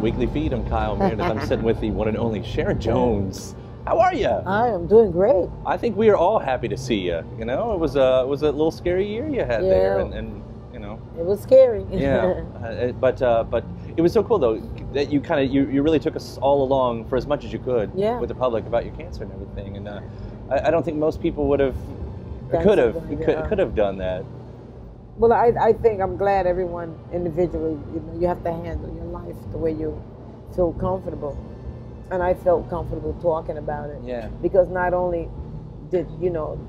Weekly Feed. I'm Kyle Meredith. I'm sitting with the one and only Sharon Jones. How are you? I am doing great. I think we are all happy to see you. You know, it was a little scary year you had there, and you know, it was scary. Yeah, but it was so cool though that you you really took us all along for as much as you could with the public about your cancer and everything. And I don't think most people could have done that. Well, I think I'm glad everyone individually, you have to handle your life the way you feel comfortable. And I felt comfortable talking about it. Yeah. Because not only did,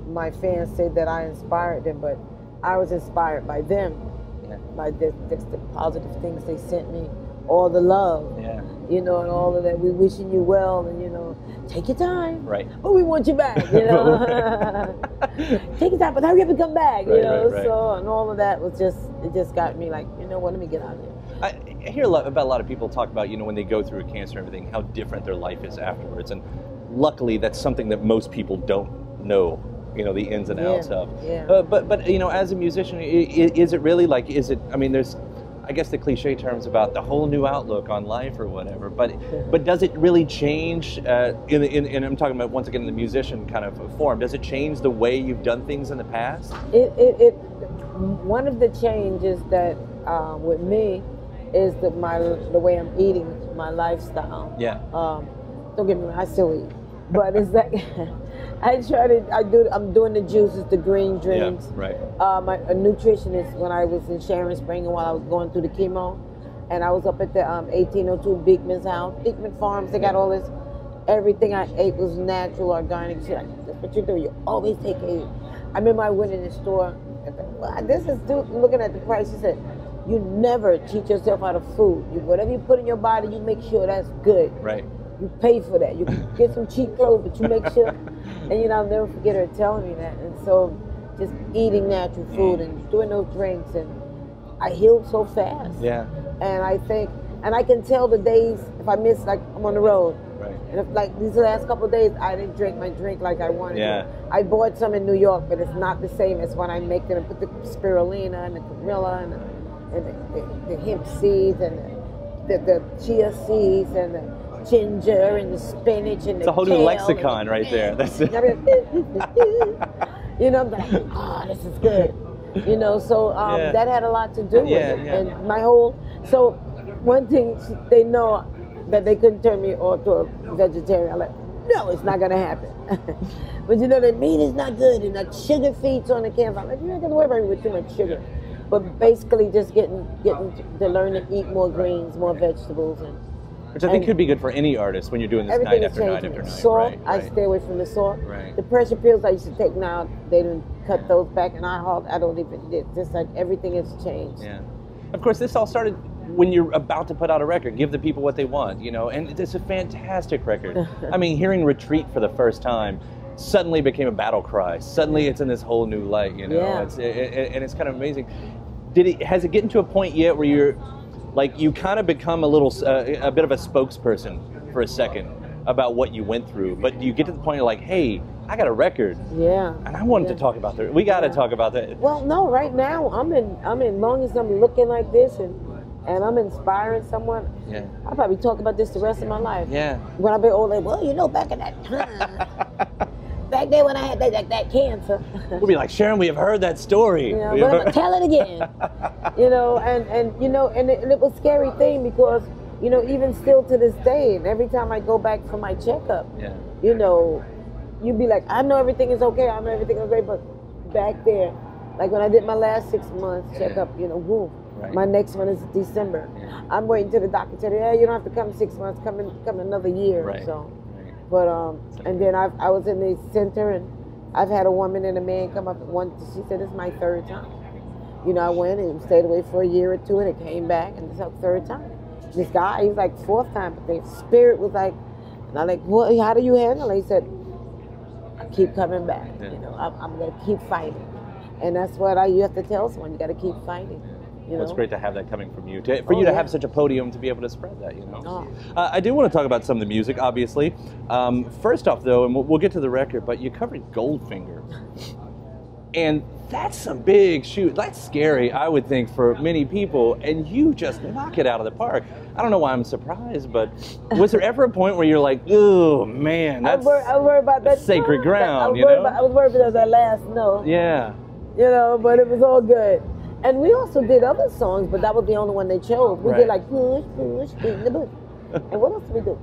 my fans say that I inspired them, but I was inspired by them. Yeah. By the positive things they sent me, all the love. Yeah. And all of that. We wishing you well, and take your time. Right. But we want you back, Take your time, but hurry up and come back, right. So, and all of that was just got me like, what, let me get out of here. I hear about a lot of people talk about, when they go through a cancer and everything, how different their life is afterwards. And luckily, that's something that most people don't know, the ins and outs of. Yeah. But as a musician, is it really like, there's, I guess, the cliche terms about the whole new outlook on life or whatever, but does it really change, and I'm talking about, once again, the musician kind of form, does it change the way you've done things in the past? One of the changes that, with me, is the way I'm eating, my lifestyle. Yeah. Don't get me wrong, I still eat, but it's like I'm doing the juices, the green drinks. Yeah, right. A nutritionist, when I was in Sharon Springs while I was going through the chemo, and I was up at the 1802 Beekman's house, Beekman Farms. They got all this. Everything I ate was natural, organic shit. That's what you do. You always take it. I remember I went in the store. Looking at the price. She said, "You never teach yourself how to food. Whatever you put in your body, you make sure that's good. Right. You pay for that. You can get some cheap clothes, but you make sure." And I'll never forget her telling me that. And so, just eating natural food and doing those drinks, and I healed so fast. Yeah. And I think, and I can tell the days if I miss, like I'm on the road. Right. And if, like these last couple of days, I didn't drink my drink like I wanted Yeah. to. I bought some in New York, but it's not the same as when I make them and put the spirulina and the gorilla and the hemp seeds and the chia seeds and the ginger and the spinach and it's a whole new lexicon right there. That's it. I'm like, this is good. So that had a lot to do with it. Yeah. And so one thing, they know that they couldn't turn me to a vegetarian. I'm like, no, it's not gonna happen. But the meat is not good, and the sugar feeds on the cancer. I'm like, you're not gonna worry about me with too much sugar. But basically just getting to learn to eat more greens, more vegetables, which I think could be good for any artist when you're doing this night after night after night. Salt, right. I stay away from the salt. Right. The pressure pills I used to take now, they didn't cut those back, and I don't even, just like everything has changed. Yeah. Of course, this all started when you're about to put out a record, give the people what they want, and it's a fantastic record. Hearing Retreat for the first time suddenly became a battle cry. Suddenly it's in this whole new light, Yeah. And it's kind of amazing. Has it gotten to a point yet where you're, like, you kind of become a bit of a spokesperson for a second about what you went through, but you get to the point of like, hey, I got a record. Yeah. And I wanted to talk about that. We got to talk about that. Well, no, right now I'm in long as I'm looking like this and I'm inspiring someone. Yeah. I'll probably talk about this the rest of my life. Yeah. When I be old, like, well, back in that time, back then when I had that cancer. We'll be like, Sharon, we have heard that story. But I'm gonna tell it again. And it was a scary thing because, even still to this day, and every time I go back for my checkup, you'd be like, I know everything is okay, I know everything is great, but back there, like when I did my last 6 months checkup, woo. Right. My next one is December. Yeah. I'm waiting till the doctor tell you, you don't have to come 6 months, come another year. Right. So, but and then I was in the center, and I've had a woman and a man come up. She said, "This is my third time." I went and stayed away for a year or two, and it came back, and it's our third time. This guy, he was like fourth time, but the spirit was like, and I'm like, "What? How do you handle it?" He said, "I keep coming back. Yeah. I'm gonna keep fighting," and that's what you have to tell someone. You got to keep fighting. Well, it's great to have that coming from you. For you to have such a podium to be able to spread that, Oh. I do want to talk about some of the music, obviously. First off, though, and we'll get to the record, but you covered Goldfinger. And that's some big shoot. That's scary, I would think, for many people. And you just knock it out of the park. I don't know why I'm surprised, but was there ever a point where you're like, oh man, that's I worry about that sacred ground, I was worried about that last note. Yeah. You know, but it was all good. And we also did other songs, but that was the only one they chose. We did like push, push, in the bush. And what else did we do?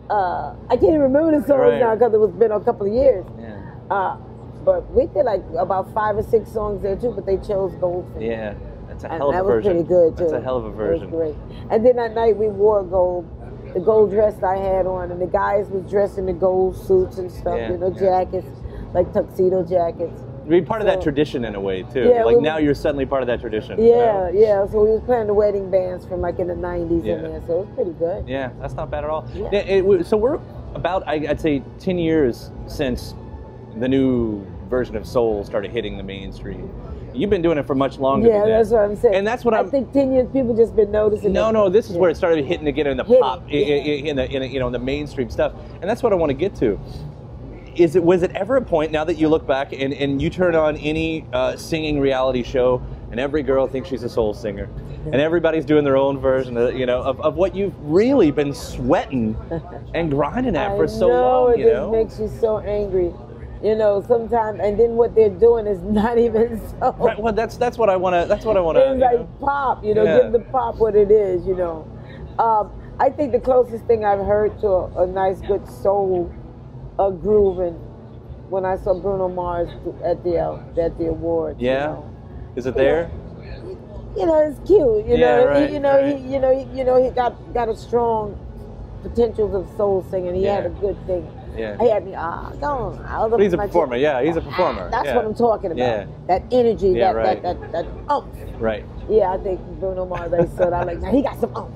I can't even remember the songs now because it was been a couple of years. Yeah. But we did like about 5 or 6 songs there too, but they chose Goldfish. Yeah, that's a hell of a version. That was pretty good too. That's a hell of a version. It was great. And then that night we wore gold, the gold dress I had on, and the guys was dressed in the gold suits and stuff, you know, jackets, like tuxedo jackets. Be part of that tradition in a way too. Yeah, like now you're suddenly part of that tradition. Yeah, yeah. So we was playing the wedding bands from like in the 90s in there, so it was pretty good. Yeah, that's not bad at all. Yeah. So we're about, I'd say, 10 years since the new version of soul started hitting the mainstream. You've been doing it for much longer than that. Yeah, that's what I'm saying. And that's what I think 10 years people just been noticing. No, this is where it started hitting again in the pop, in the mainstream stuff. And that's what I want to get to. Was it ever a point, now that you look back and you turn on any singing reality show and every girl thinks she's a soul singer and everybody's doing their own version of what you've really been sweating and grinding at for so long, it just makes you so angry. You know, sometimes, and then what they're doing is not even so. Right. Well, that's what I want to. That's what I want to. It's like pop, give the pop what it is, I think the closest thing I've heard to a nice, good soul grooving when I saw Bruno Mars at the awards. Yeah. Is it there? It's cute. He got a strong potential of soul singing. He had a good thing. Yeah. He had me, go on. But he's a performer, he's a performer. That's what I'm talking about. Yeah. That energy, that oomph. Right. Yeah, I think Bruno Mars, I said, he got some oomph.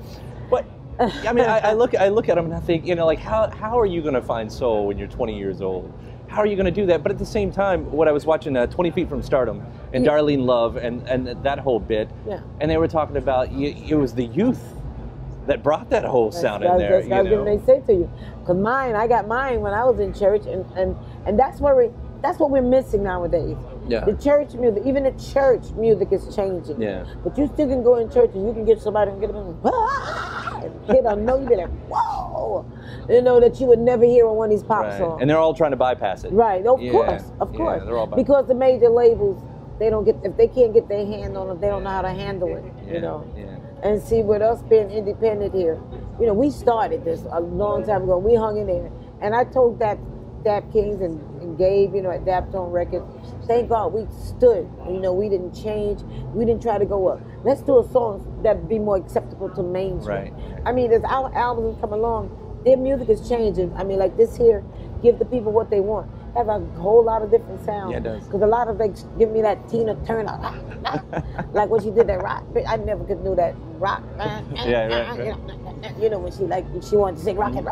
But, I mean, I look at him and I think, how are you going to find soul when you're 20 years old? How are you going to do that? But at the same time, what I was watching 20 Feet from Stardom and Darlene Love and that whole bit, and they were talking about, it was the youth that brought that whole sound in there. That's what they say to you. Because I got mine when I was in church, and that's what we're missing nowadays. Yeah. The church music, even the church music is changing. Yeah. But you still can go in church and you can get somebody and get them and hit a note, you be like, whoa, that you would never hear on one of these pop songs. And they're all trying to bypass it. Right, of course. Yeah, they're all because the major labels, if they can't get their hand on it, they don't know how to handle it. Yeah. And see, with us being independent here, we started this a long time ago. We hung in there. And I told Dap Kings and Gabe, at Dap Tone Records, thank God we stood. We didn't change. We didn't try to go up. Let's do a song that'd be more acceptable to mainstream. Right. I mean, as our albums come along, their music is changing. I mean, like this here, give the people what they want. Have a whole lot of different sounds. Yeah, it does. Because a lot of they give me that Tina Turner, like when she did that rock. I never could do that rock. Right. When she wanted to sing rock and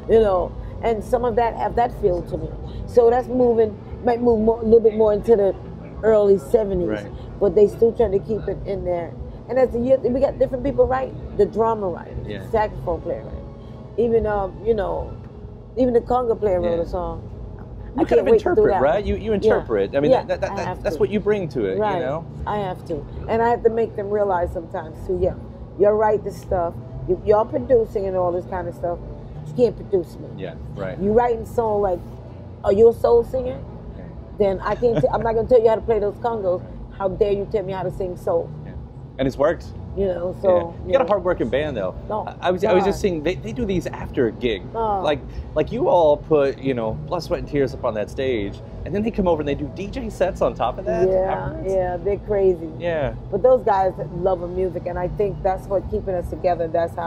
roll. And some of that have that feel to me. So that's might move more, a little bit more into the early 70s. Right. But they still trying to keep it in there. And as the years, we got different people write. The drummer writer, the saxophone player write. Even the conga player wrote a song. You kind of interpret, right? You interpret. Yeah. I mean, that's that's what you bring to it, right. I have to. And I have to make them realize sometimes, too, you're right, this stuff. You're producing and all this kind of stuff. You can't produce me. Yeah, right. You writing soul like, are you a soul singer? Yeah. Then I'm not going to tell you how to play those congos. How dare you tell me how to sing soul? Yeah. And it's worked. So you got a hard-working band though. No, I was just seeing they do these after gig, like you all put blood, sweat, and tears up on that stage, and then they come over and they do DJ sets on top of that. Yeah, they're crazy. Yeah, but those guys love the music, and I think that's what keeping us together. That's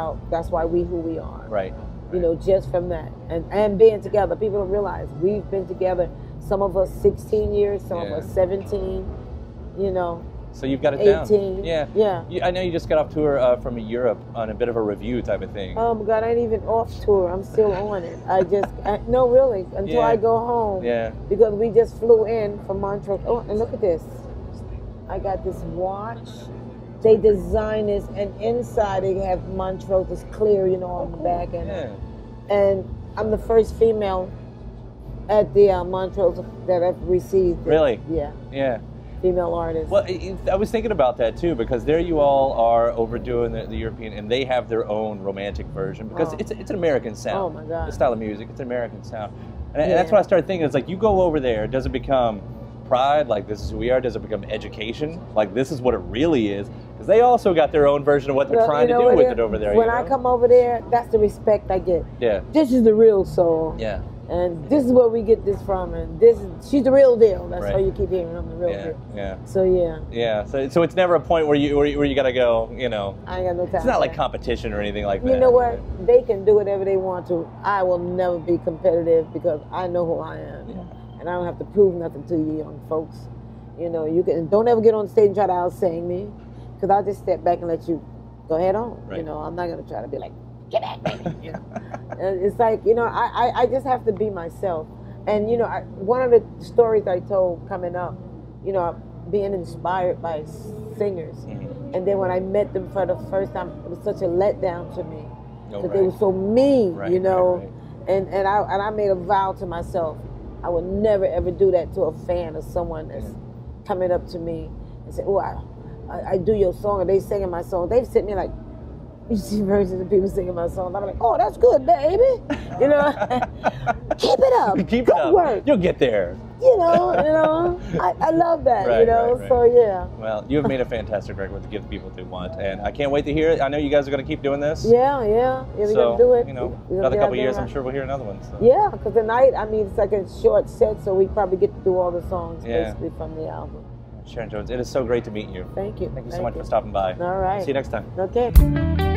why we who we are. Right. Just from that and being together, people don't realize we've been together. Some of us 16 years, some of us 17. So you've got it 18. down. Yeah. I know you just got off tour from Europe on a bit of a review type of thing. Oh my God, I ain't even off tour. I'm still on it. No, really, until I go home. Yeah. Because we just flew in from Montreal. Oh, and look at this. I got this watch. They designed this, and inside they have Montrose clear, on the back. And I'm the first female At the Montrose that I've received. Really? Yeah. Yeah. Female artists. Well, I was thinking about that too, because there you all are overdoing the European, and they have their own romantic version, because it's an American sound. Oh my God. The style of music, it's an American sound. And that's what I started thinking. It's like, you go over there, does it become pride, like this is who we are? Does it become education, like this is what it really is? Because they also got their own version of what they're trying to do with it over there. When I come over there, that's the respect I get. Yeah. This is the real soul. Yeah. And this is where we get this from, and she's the real deal. That's how you keep hearing I'm the real deal. Yeah. So yeah. Yeah. So it's never a point where you gotta go. You know. I ain't got no time. It's not like competition or anything like that. You know what? They can do whatever they want to. I will never be competitive because I know who I am, and I don't have to prove nothing to you young folks. You know, don't ever get on stage and try to out-sing me, because I'll just step back and let you go ahead on. Right. You know, I'm not gonna try to be like, get at me. You know, and it's like, you know, I just have to be myself. And you know, one of the stories I told coming up, you know, being inspired by singers, and then when I met them for the first time, it was such a letdown to me because they were so mean, you know. And I made a vow to myself, I would never ever do that to a fan or someone that's coming up to me and say, oh, I do your song, or they singing my song. They've sent me like, you see versions of people singing my song. I'm like, oh, that's good, baby. You know, keep it up. Keep good it up. Work. You'll get there. You know, I love that. You know, so yeah. Well, you have made a fantastic record to give the people what they want, and I can't wait to hear it. I know you guys are going to keep doing this. Yeah, we're going to do it. You know, another couple of years, I'm sure we'll hear another one. So. Yeah, because tonight, I mean, it's like a short set, so we probably get to do all the songs basically from the album. Sharon Jones, it is so great to meet you. Thank you. Thank you so much for stopping by. All right. See you next time. Okay.